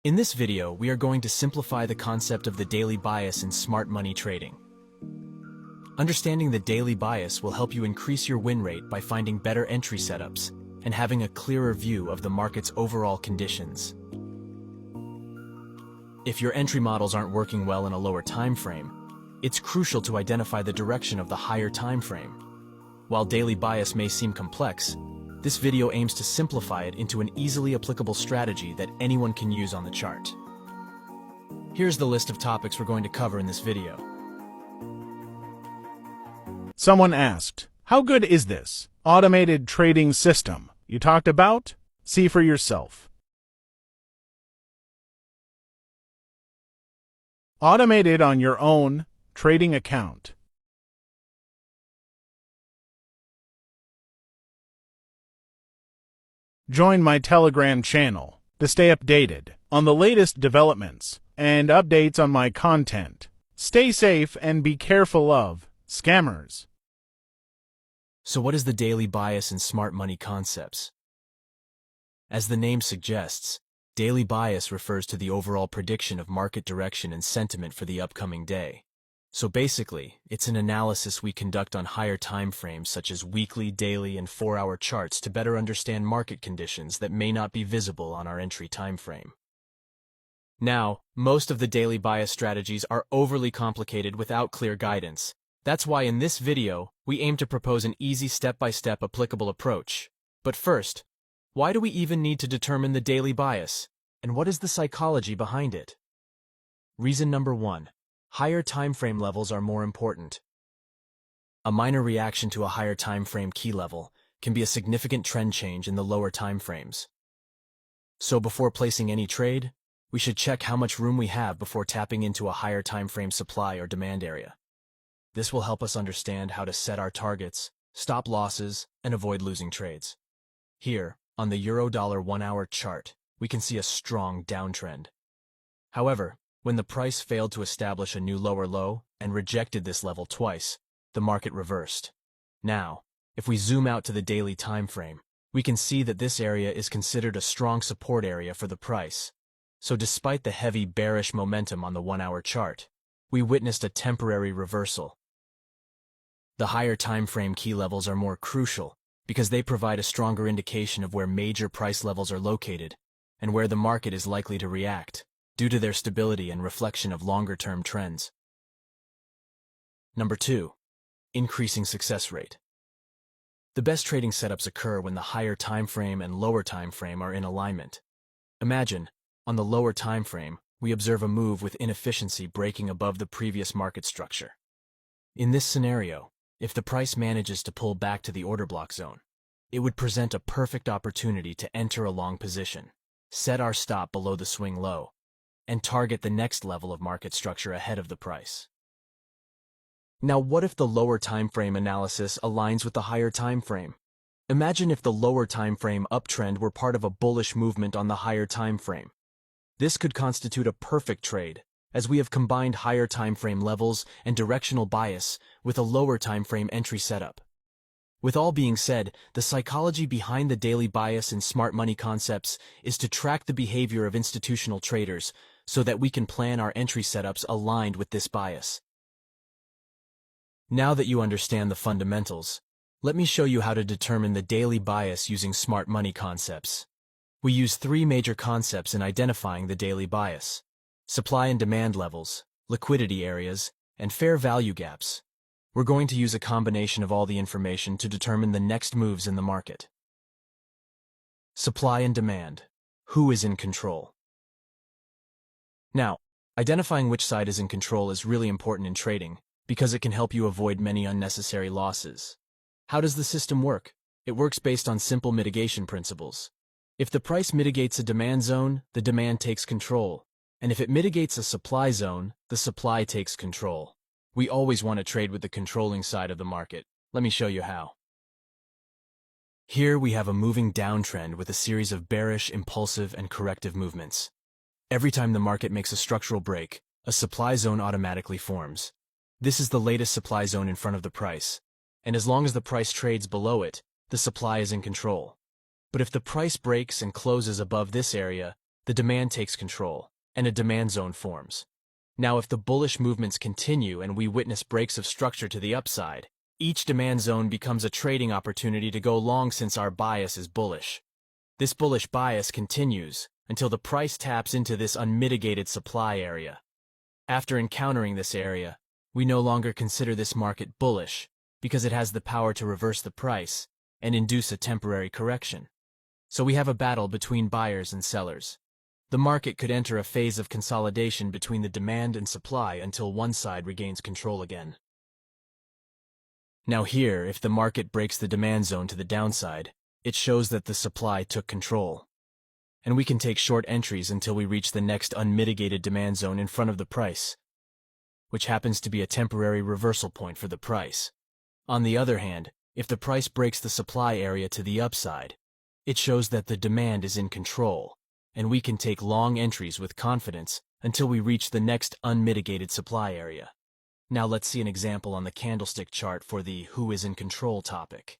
In this video, we are going to simplify the concept of the daily bias in smart money trading. Understanding the daily bias will help you increase your win rate by finding better entry setups and having a clearer view of the market's overall conditions. If your entry models aren't working well in a lower time frame, it's crucial to identify the direction of the higher time frame. While daily bias may seem complex, this video aims to simplify it into an easily applicable strategy that anyone can use on the chart. Here's the list of topics we're going to cover in this video. Someone asked, "How good is this automated trading system you talked about? See for yourself." Automated on your own trading account. Join my Telegram channel to stay updated on the latest developments and updates on my content. Stay safe and be careful of scammers. So what is the daily bias in smart money concepts? As the name suggests, daily bias refers to the overall prediction of market direction and sentiment for the upcoming day. So basically, it's an analysis we conduct on higher time frames such as weekly, daily, and 4-hour charts to better understand market conditions that may not be visible on our entry time frame. Now, most of the daily bias strategies are overly complicated without clear guidance. That's why in this video, we aim to propose an easy step-by-step applicable approach. But first, why do we even need to determine the daily bias? And what is the psychology behind it? Reason number 1. Higher time frame levels are more important. A minor reaction to a higher time frame key level can be a significant trend change in the lower time frames. So before placing any trade, we should check how much room we have before tapping into a higher time frame supply or demand area. This will help us understand how to set our targets, stop losses, and avoid losing trades. Here, on the Euro-Dollar 1-hour chart, we can see a strong downtrend. However, when the price failed to establish a new lower low and rejected this level twice, the market reversed. Now, if we zoom out to the daily time frame, we can see that this area is considered a strong support area for the price. So despite the heavy bearish momentum on the 1-hour chart, we witnessed a temporary reversal. The higher time frame key levels are more crucial because they provide a stronger indication of where major price levels are located and where the market is likely to react, due to their stability and reflection of longer-term trends. Number 2. Increasing success rate. The best trading setups occur when the higher time frame and lower time frame are in alignment. Imagine, on the lower time frame, we observe a move with inefficiency breaking above the previous market structure. In this scenario, if the price manages to pull back to the order block zone, it would present a perfect opportunity to enter a long position, set our stop below the swing low, and target the next level of market structure ahead of the price. Now, what if the lower time frame analysis aligns with the higher time frame? Imagine if the lower time frame uptrend were part of a bullish movement on the higher time frame. This could constitute a perfect trade, as we have combined higher time frame levels and directional bias with a lower time frame entry setup. With all being said, the psychology behind the daily bias in smart money concepts is to track the behavior of institutional traders so that we can plan our entry setups aligned with this bias. Now that you understand the fundamentals, let me show you how to determine the daily bias using smart money concepts. We use 3 major concepts in identifying the daily bias: supply and demand levels, liquidity areas, and fair value gaps. We're going to use a combination of all the information to determine the next moves in the market. Supply and demand. Who is in control? Now, identifying which side is in control is really important in trading because it can help you avoid many unnecessary losses. How does the system work? It works based on simple mitigation principles. If the price mitigates a demand zone, the demand takes control. And if it mitigates a supply zone, the supply takes control. We always want to trade with the controlling side of the market. Let me show you how. Here we have a moving downtrend with a series of bearish, impulsive, and corrective movements. Every time the market makes a structural break, a supply zone automatically forms. This is the latest supply zone in front of the price, and as long as the price trades below it, the supply is in control. But if the price breaks and closes above this area, the demand takes control, and a demand zone forms. Now, if the bullish movements continue and we witness breaks of structure to the upside, each demand zone becomes a trading opportunity to go long since our bias is bullish. This bullish bias continues until the price taps into this unmitigated supply area. After encountering this area, we no longer consider this market bullish because it has the power to reverse the price and induce a temporary correction. So we have a battle between buyers and sellers. The market could enter a phase of consolidation between the demand and supply until one side regains control again. Now here, if the market breaks the demand zone to the downside, it shows that the supply took control. And we can take short entries until we reach the next unmitigated demand zone in front of the price, which happens to be a temporary reversal point for the price. On the other hand, if the price breaks the supply area to the upside, it shows that the demand is in control, and we can take long entries with confidence until we reach the next unmitigated supply area. Now let's see an example on the candlestick chart for the who is in control topic.